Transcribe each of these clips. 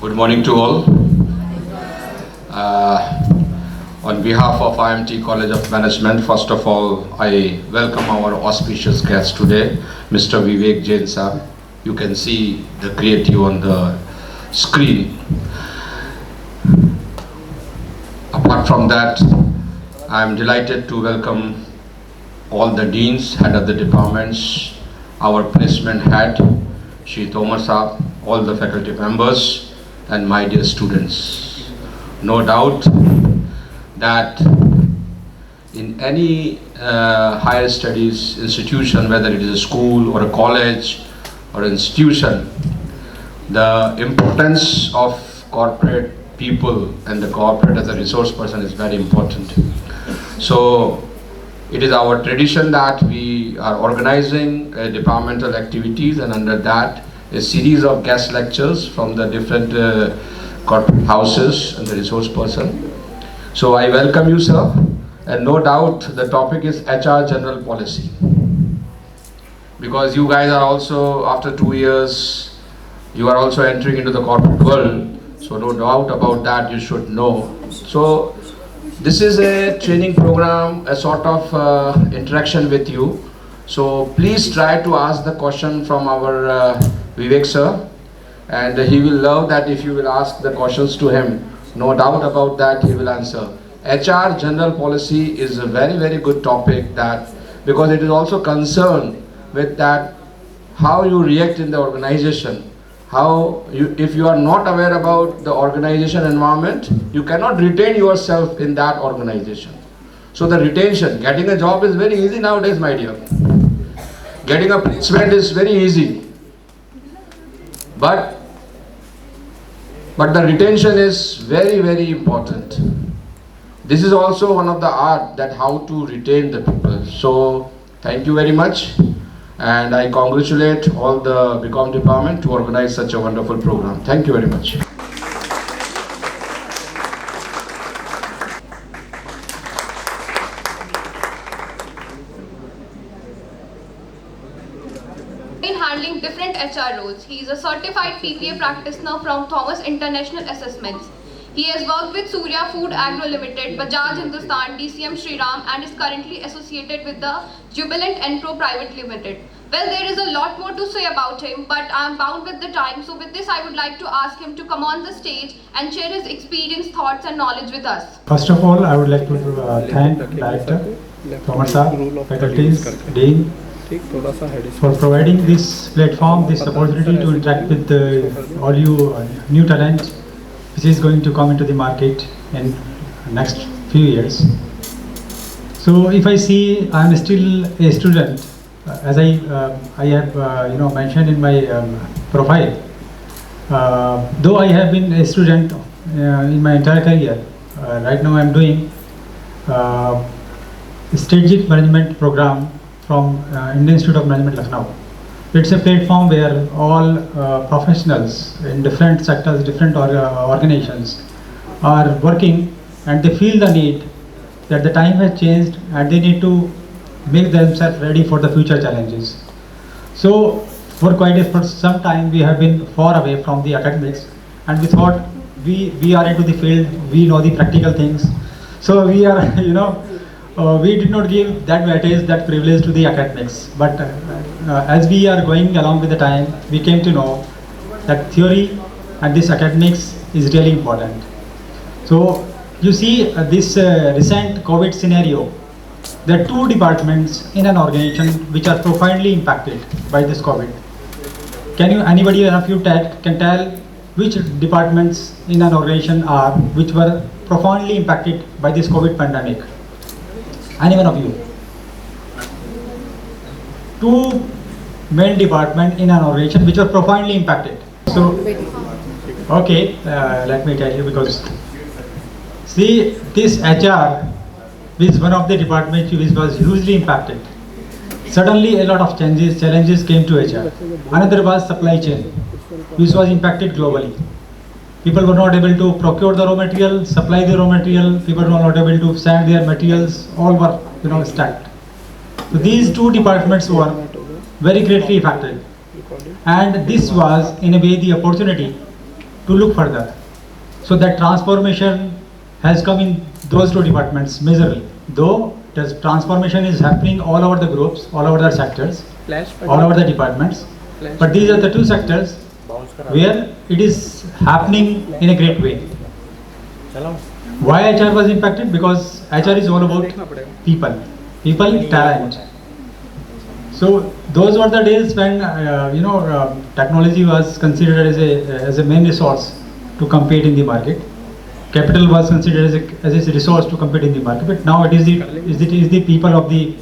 Good morning to all. On behalf of IIMT College of Management, first of all, I welcome our auspicious guest today, Mr. Vivek Jain sir. You can see the creative on the screen. Apart from that, I am delighted to welcome all the deans, head of the departments, our placement head, Shri Tomar sir, all the faculty members, and my dear students. No doubt that in any higher studies institution, whether it is a school or a college or institution, the importance of corporate people and the corporate as a resource person is very important. So it is our tradition that we are organizing departmental activities, and under that a series of guest lectures from the different corporate houses and the resource person. So I welcome you, sir, and no doubt the topic is HR general policy, because you guys are also, after 2 years, you are also entering into the corporate world, so no doubt about that you should know. So this is a training program, a sort of interaction with you. So please try to ask the question from our Vivek sir, and he will love that if you will ask the questions to him. No doubt about that he will answer. HR general policy is a very, very good topic, that because it is also concerned with that how you react in the organization. How you, if you are not aware about the organization environment, you cannot retain yourself in that organization. So the retention, getting a job is very easy nowadays, my dear. Getting a placement is very easy. But the retention is very, very important. This is also one of the art, that how to retain the people. So thank you very much, and I congratulate all the BCom department to organize such a wonderful program. Thank you very much. Handling different HR roles. He is a certified PPA practitioner from Thomas International Assessments. He has worked with Surya Food Agro Limited, Bajaj Hindustan, DCM Shriram, and is currently associated with the Jubilant Enpro Private Limited. Well, there is a lot more to say about him, but I am bound with the time. So with this, I would like to ask him to come on the stage and share his experience, thoughts and knowledge with us. First of all, I would like to thank Director, Tomar sir, faculties, Dean, for providing this platform, this opportunity to interact with all you new talent which is going to come into the market in next few years. So if I see, I am still a student, as I have mentioned in my profile. Though I have been a student in my entire career, right now I am doing strategic management program from Indian Institute of Management, Lucknow. It's a platform where all professionals in different sectors, different organizations are working, and they feel the need that the time has changed and they need to make themselves ready for the future challenges. So for some time we have been far away from the academics, and we thought we are into the field, we know the practical things. So we are, we did not give that weightage, that privilege to the academics. But as we are going along with the time, we came to know that theory and this academics is really important. So you see this recent COVID scenario, there are two departments in an organization which are profoundly impacted by this COVID. Can you, anybody of you can tell which departments in an organization are which were profoundly impacted by this COVID pandemic? Any one of you? Two main departments in an organization which were profoundly impacted. So, okay, let me tell you, because see, this HR is one of the departments which was hugely impacted. Suddenly a lot of challenges came to HR. Another was supply chain, which was impacted globally. People were not able to procure the raw material, supply the raw material, people were not able to send their materials, all were stacked. So these two departments were very greatly affected. And this was in a way the opportunity to look further. So that transformation has come in those two departments majorly. Though the transformation is happening all over the groups, all over the sectors, all over the departments. But these are the two sectors where it is happening in a great way. Why HR was impacted? Because HR is all about people, talent. So those were the days when technology was considered as a main resource to compete in the market. Capital was considered as a resource to compete in the market. But now it is the people of the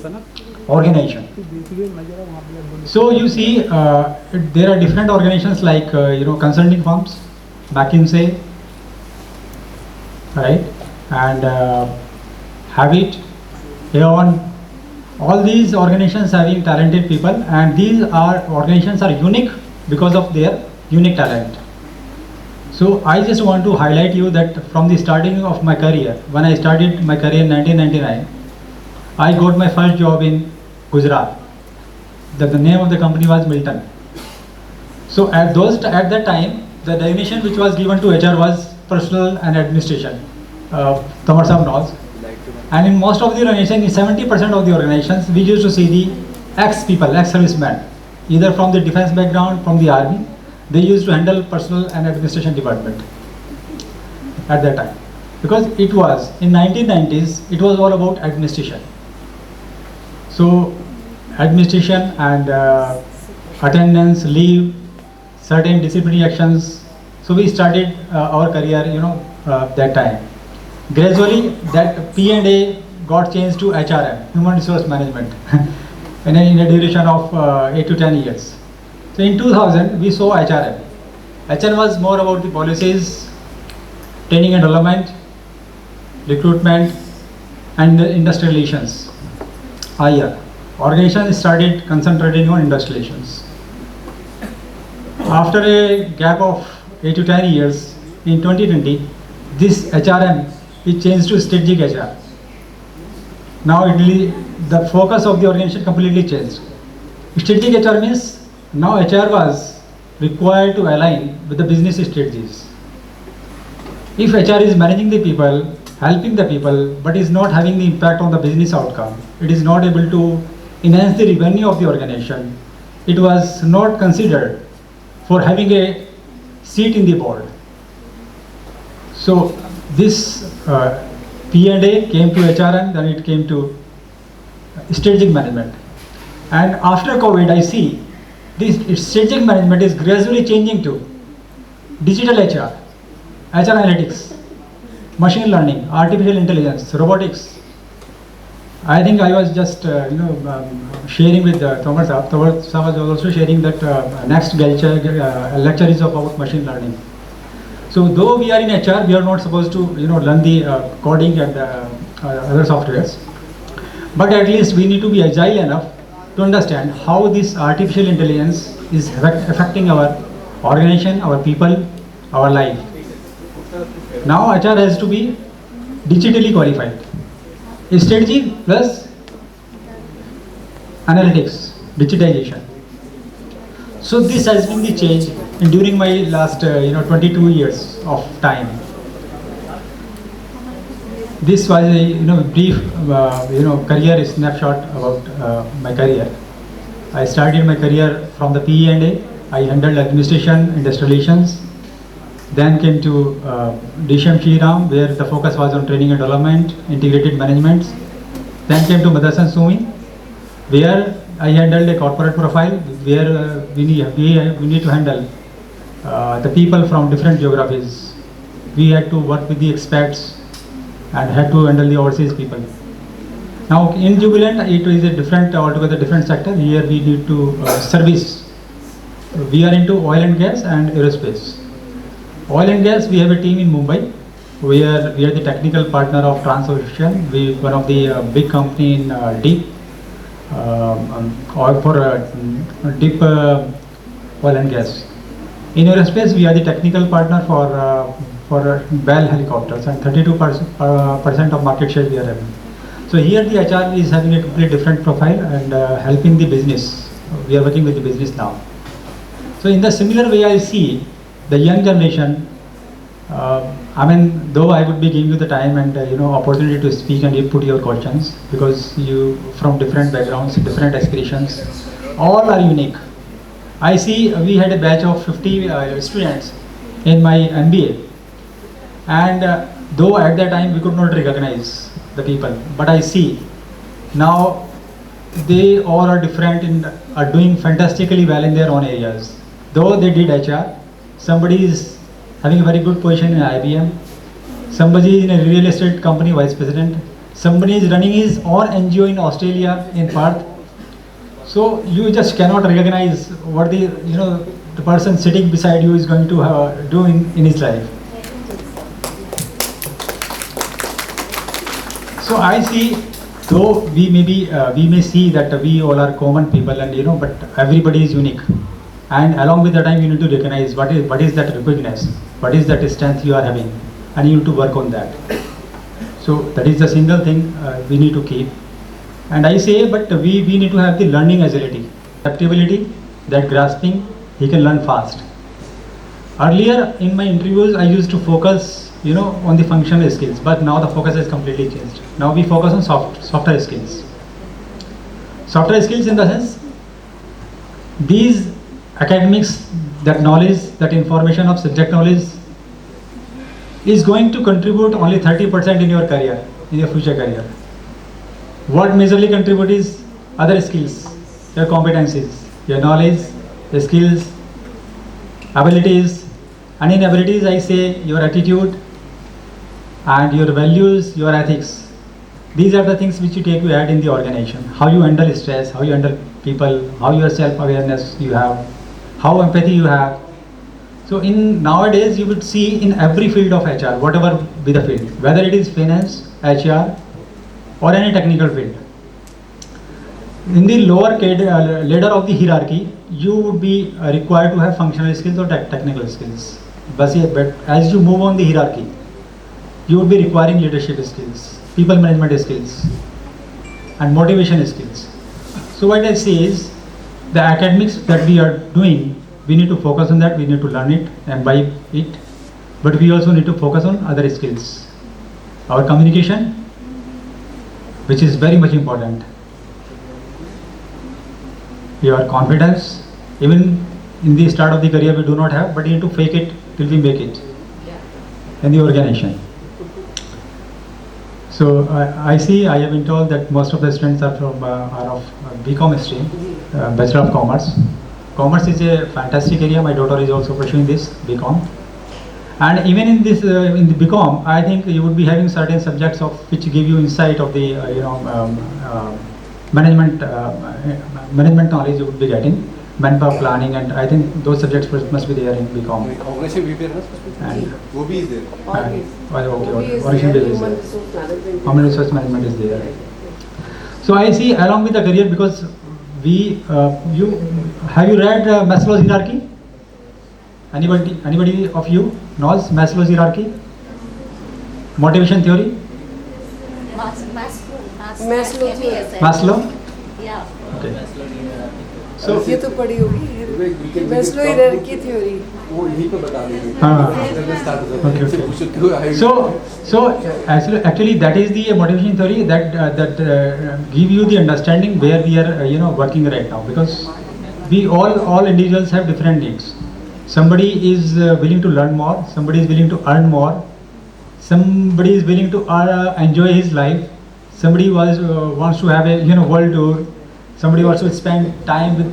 organization. So you see, there are different organizations like consulting firms, McKinsey, right, and Habit, Aeon. All these organizations having talented people, and these organizations are unique because of their unique talent. So I just want to highlight you that from the starting of my career, when I started my career in 1999, I got my first job in Gujarat. The name of the company was Milton. So at that time, the designation which was given to HR was personal and administration. Tomar Sahab knows. And in most of the organizations, in 70% of the organizations, we used to see the ex-people, ex-servicemen, either from the defense background, from the army. They used to handle personal and administration department at that time. Because it was, in 1990s, it was all about administration. So administration and attendance, leave, certain disciplinary actions. So we started our career, that time. Gradually, that P&A got changed to HRM, Human Resource Management, in a duration of 8 to 10 years. So in 2000, we saw HRM. HRM was more about the policies, training and development, recruitment, and industrial relations. IR. Organization started concentrating on industrial relations. After a gap of 8 to 10 years, in 2020, this HRM is changed to strategic HR. Now the focus of the organization completely changed. Strategic HR means now HR was required to align with the business strategies. If HR is managing the people, helping the people, but is not having the impact on the business outcome, it is not able to enhance the revenue of the organization, it was not considered for having a seat in the board. So this P&A came to HRM, then it came to strategic management. And after COVID, I see this strategic management is gradually changing to digital HR, HR analytics, machine learning, artificial intelligence, robotics. I think I was just sharing with Tomar Sahab. Tomar Sahab was also sharing that next lecture is about machine learning. So though we are in HR, we are not supposed to learn the coding and other softwares. But at least we need to be agile enough to understand how this artificial intelligence is affecting our organization, our people, our life. Now HR has to be digitally qualified. Strategy plus analytics, digitization. So this has been the change during my last 22 years of time. This was a brief career snapshot about my career. I started my career from the PE&A. I handled administration, industrial relations. Then came to DCM Shriram, where the focus was on training and development, integrated management. Then came to Motherson Sumi, where I handled a corporate profile, where we need to handle the people from different geographies. We had to work with the expats and had to handle the overseas people. Now in Jubilant, it is a altogether different sector. Here we need to service. We are into oil and gas and aerospace. Oil and gas, we have a team in Mumbai, where we are the technical partner of Transocean. We one of the big company in deep deep oil and gas. In aerospace, we are the technical partner for Bell helicopters, and 32% of market share we are having. So here the HR is having a completely different profile and helping the business. We are working with the business now. So in the similar way, I see the young generation, I mean, though I would be giving you the time and opportunity to speak and you put your questions, because you from different backgrounds, different aspirations, all are unique. I see we had a batch of 50 students in my MBA, and though at that time we could not recognize the people, but I see now they all are different and are doing fantastically well in their own areas. Though they did HR, somebody is having a very good position in IBM, somebody is in a real estate company vice president, somebody is running his own NGO in Australia in Perth. So you just cannot recognize what the person sitting beside you is going to do in his life. So I see, though we may see that we all are common people, and but everybody is unique. And along with the time, you need to recognize what is that uniqueness, what is that strength you are having, and you need to work on that. So that is the single thing we need to keep. And I say, but we need to have the learning agility, adaptability, that grasping. He can learn fast. Earlier in my interviews, I used to focus, on the functional skills, but now the focus has completely changed. Now we focus on software skills. Software skills in the sense, these academics, that knowledge, that information of subject knowledge is going to contribute only 30% in your career, in your future career. What majorly contribute is other skills, your competencies, your knowledge, your skills, abilities, and in abilities I say your attitude and your values, your ethics. These are the things which you take to add in the organization. How you handle stress, how you handle people, how your self-awareness you have, how empathy you have. So in nowadays you would see in every field of HR, whatever be the field, whether it is finance, HR, or any technical field. In the lower ladder of the hierarchy, you would be required to have functional skills or technical skills. But as you move on the hierarchy, you would be requiring leadership skills, people management skills, and motivation skills. So what I say is, the academics that we are doing, we need to focus on that, we need to learn it, imbibe it, but we also need to focus on other skills. Our communication, which is very much important. Your confidence, even in the start of the career we do not have, but you need to fake it till we make it in the organization. So I have been told that most of the students are of BCom stream, Bachelor of Commerce. Commerce is a fantastic area. My daughter is also pursuing this BCom. And even in this, in the BCom, I think you would be having certain subjects of which give you insight of the management knowledge you would be getting, manpower planning, and I think those subjects must be there in BCom. And OB is there. okay, Human resource management is there. So I see along with the career, because have you read Maslow's hierarchy? Anybody of you knows Maslow's hierarchy? Motivation theory? Maslow? Yeah. Okay. So ये तो पढ़ी होगी Maslow hierarchy theory वो यहीं पे बता देंगे okay. So actually that is the motivation theory that give you the understanding where we are working right now, because we all individuals have different needs. Somebody is willing to learn more, somebody is willing to earn more, somebody is willing to enjoy his life, somebody wants to have a world tour, somebody wants to spend time with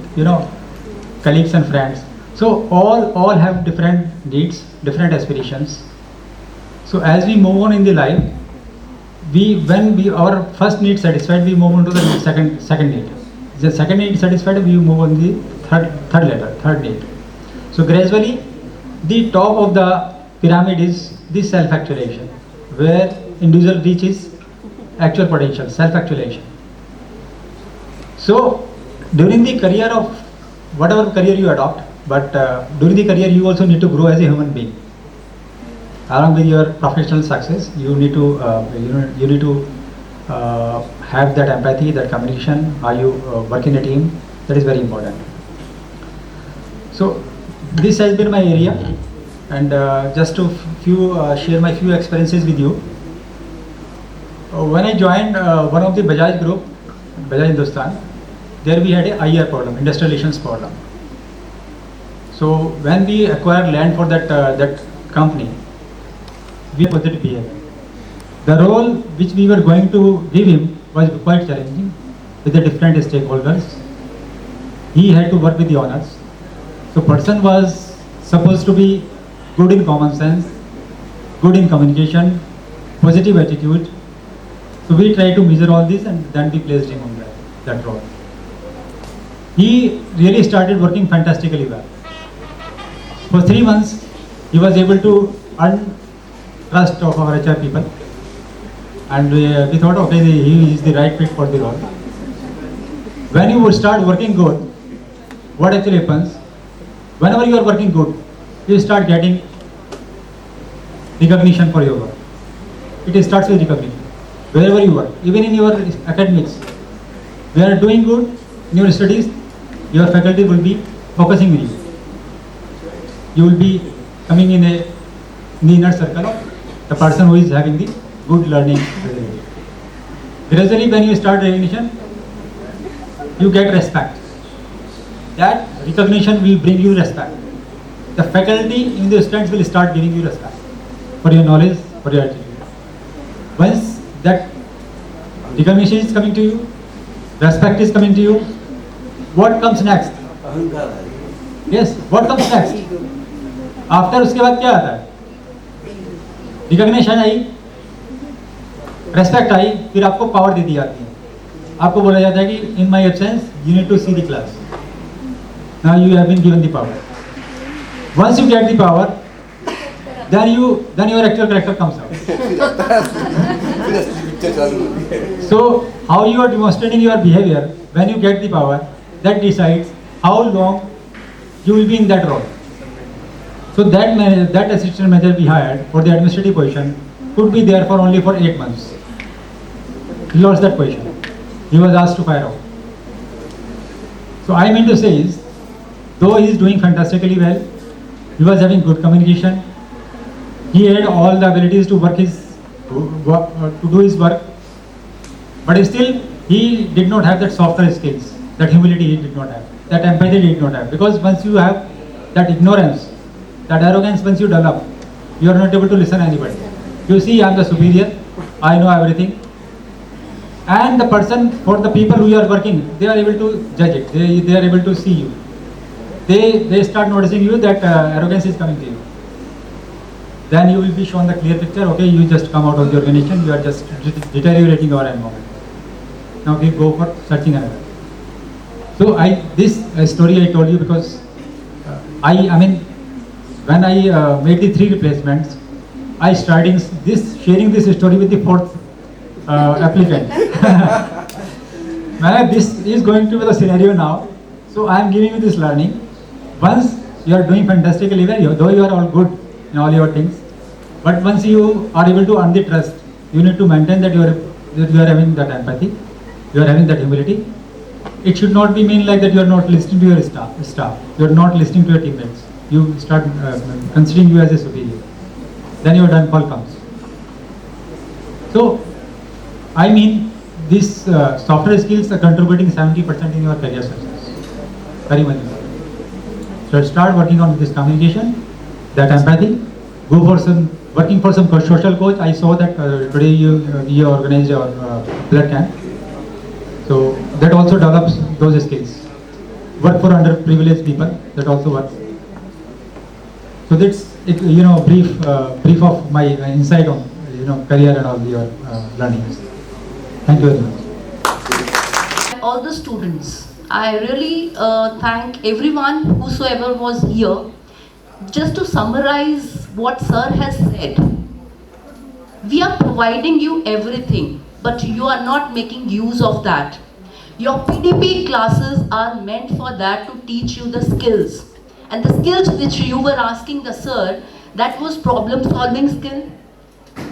colleagues and friends. So all have different needs, different aspirations. So as we move on in the life, when our first need satisfied, we move on to the second need. The second need satisfied, we move on the third need. So gradually, the top of the pyramid is the self-actualization, where individual reaches actual potential, self-actualization. So during the career of whatever career you adopt, but during the career you also need to grow as a human being. Along with your professional success, you need to have that empathy, that communication, how you work in a team. That is very important. So this has been my area. and just to share my few experiences with you. When I joined one of the Bajaj group, Bajaj Hindustan, there we had a IR problem, industrial relations problem. So when we acquired land for that company, we had positive behavior. The role which we were going to give him was quite challenging with the different stakeholders. He had to work with the owners. So person was supposed to be good in common sense, good in communication, positive attitude. So we tried to measure all this and then we placed him on that role. He really started working fantastically well. For 3 months, he was able to earn trust of our HR people. And we thought, okay, he is the right fit for the role. When you start working good, what actually happens? Whenever you are working good, you start getting recognition for your work. It starts with recognition. Wherever you work, even in your academics, you are doing good in your studies, your faculty will be focusing on you. You will be coming in the inner circle of the person who is having the good learning. Gradually, when you start recognition, you get respect. That recognition will bring you respect. The faculty in the students will start giving you respect for your knowledge, for your attitude. Once that recognition is coming to you, respect is coming to you, what comes next? Yes, what comes next? After उसके बाद क्या आता है? Recognition आई, respect आई, फिर आपको power दे दी जाती है. आपको बोला जाता है कि in my absence you need to see the class. Now you have been given the power. Once you get the power, then your actual character comes out. So how you are demonstrating your behavior when you get the power, that decides how long you will be in that role. So that assistant manager we hired for the administrative position could be there for only 8 months. He lost that position. He was asked to fire out. So I mean to say is, though he is doing fantastically well, he was having good communication, he had all the abilities to do his work, but still he did not have that softer skills, that humility he did not have, that empathy he did not have. Because once you have that ignorance, that arrogance, once you develop, you are not able to listen to anybody. You see, I am the superior, I know everything. And the person, for the people who are working, they are able to judge it, they are able to see you. They start noticing you that arrogance is coming to you. Then you will be shown the clear picture, okay, you just come out of the organization, you are just deteriorating our environment. Now we go for searching another. So this story I told you because I mean, when I made the 3 replacements, I started sharing this story with the 4th applicant. This is going to be the scenario now. So I am giving you this learning. Once you are doing fantastically well, though you are all good in all your things, but once you are able to earn the trust, you need to maintain that you are having that empathy, you are having that humility. It should not be mean like that you are not listening to your staff, you are not listening to your teammates. You start considering you as a superior. Then your downfall comes. So, I mean, these software skills are contributing 70% in your career success. Very much. So start working on this communication, that empathy. Go for working for some social coach. I saw that today you organized your blood camp. So that also develops those skills. Work for underprivileged people. That also works. So that's brief of my insight on career and all your learnings. Thank you very much. All the students, I really thank everyone whosoever was here. Just to summarize what sir has said, we are providing you everything, but you are not making use of that. Your PDP classes are meant for that, to teach you the skills. And the skills which you were asking the sir, that was problem solving skill,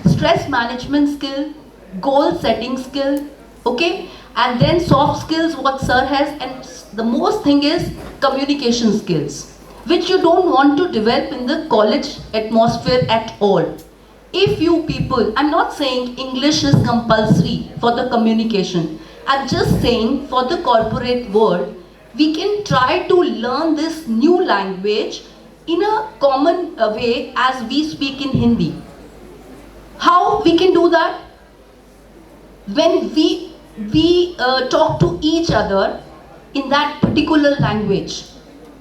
stress management skill, goal setting skill, okay? And then soft skills what sir has, and the most thing is communication skills. which you don't want to develop in the college atmosphere at all. If you people, I'm not saying English is compulsory for the communication. I'm just saying for the corporate world, we can try to learn this new language in a common way as we speak in Hindi. How we can do that? When we talk to each other in that particular language.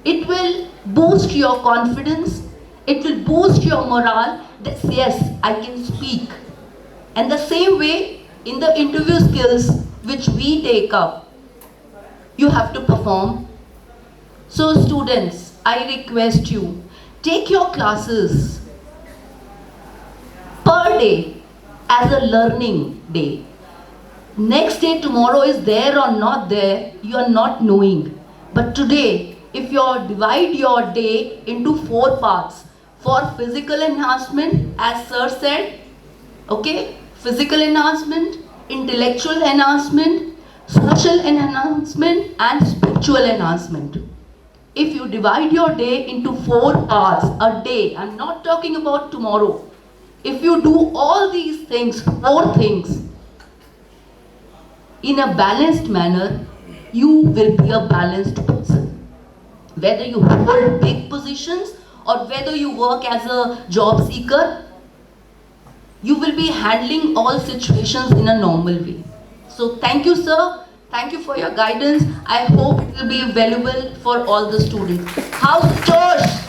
It will boost your confidence, it will boost your morale that yes, I can speak. And the same way in the interview skills which we take up, you have to perform. So students, I request you, take your classes per day as a learning day. Next day, tomorrow is there or not there, you are not knowing. But today, if you divide your day into 4 parts, for physical enhancement, as sir said, okay, physical enhancement, intellectual enhancement, social enhancement, and spiritual enhancement. If you divide your day into 4 parts a day, I'm not talking about tomorrow. If you do all these things, 4 things, in a balanced manner, you will be a balanced person. Whether you hold big positions or whether you work as a job seeker, you will be handling all situations in a normal way. So thank you, sir. Thank you for your guidance. I hope it will be valuable for all the students. How's Josh?